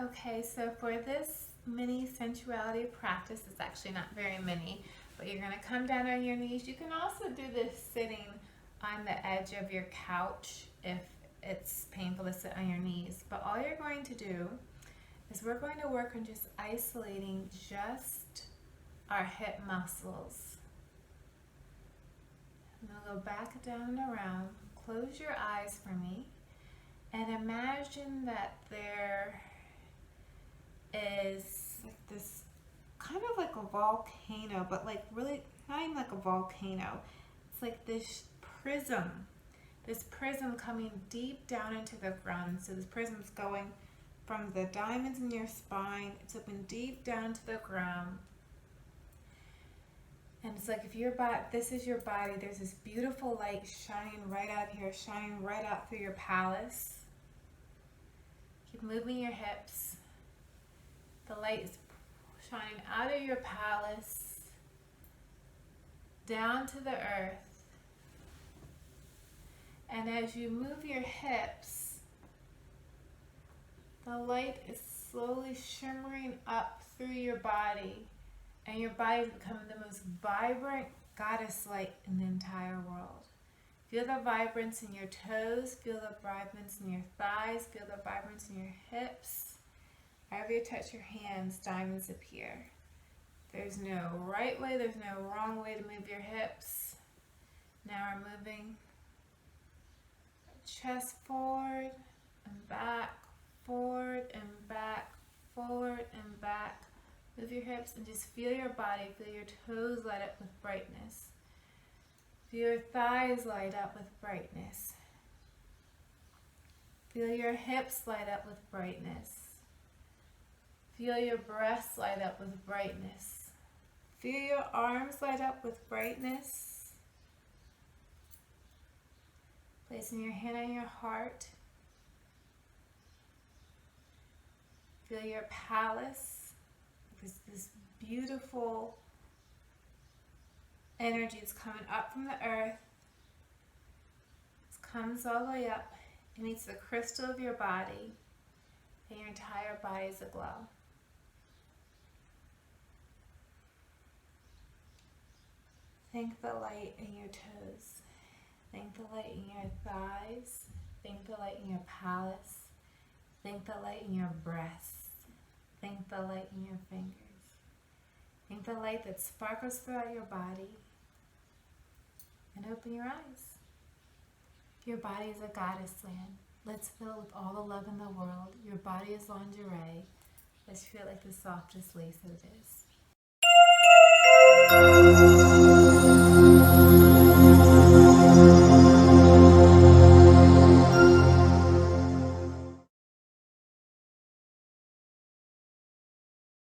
Okay, so for this mini sensuality practice, it's actually not very mini, but you're going to come down on your knees. You can also do this sitting on the edge of your couch if it's painful to sit on your knees. But all you're going to do is we're going to work on just isolating just our hip muscles. I'm going to go back, down, and around. Close your eyes for me and imagine that there is like this kind of like a volcano, but like really not even like a volcano. It's like this prism coming deep down into the ground. So this prism's going from the diamonds in your spine, it's open deep down to the ground. And it's like if your body, this is your body, there's this beautiful light shining right out here, shining right out through your palace. Keep moving your hips. The light is shining out of your palace, down to the earth. And as you move your hips, the light is slowly shimmering up through your body. And your body is becoming the most vibrant goddess light in the entire world. Feel the vibrance in your toes, feel the vibrance in your thighs, feel the vibrance in your hips. Wherever you touch your hands, diamonds appear. There's no right way, there's no wrong way to move your hips. Now we're moving chest forward and back, forward and back, forward and back. Move your hips and just feel your body, feel your toes light up with brightness. Feel your thighs light up with brightness. Feel your hips light up with brightness. Feel your breasts light up with brightness. Feel your arms light up with brightness. Placing your hand on your heart. Feel your palace. This beautiful energy is coming up from the earth. It comes all the way up. It meets the crystal of your body, and your entire body is aglow. Thank the light in your toes. Thank the light in your thighs. Thank the light in your palace. Thank the light in your breasts. Thank the light in your fingers. Thank the light that sparkles throughout your body. And open your eyes. Your body is a goddess land. Let's fill it with all the love in the world. Your body is lingerie. Let's feel like the softest lace that it is.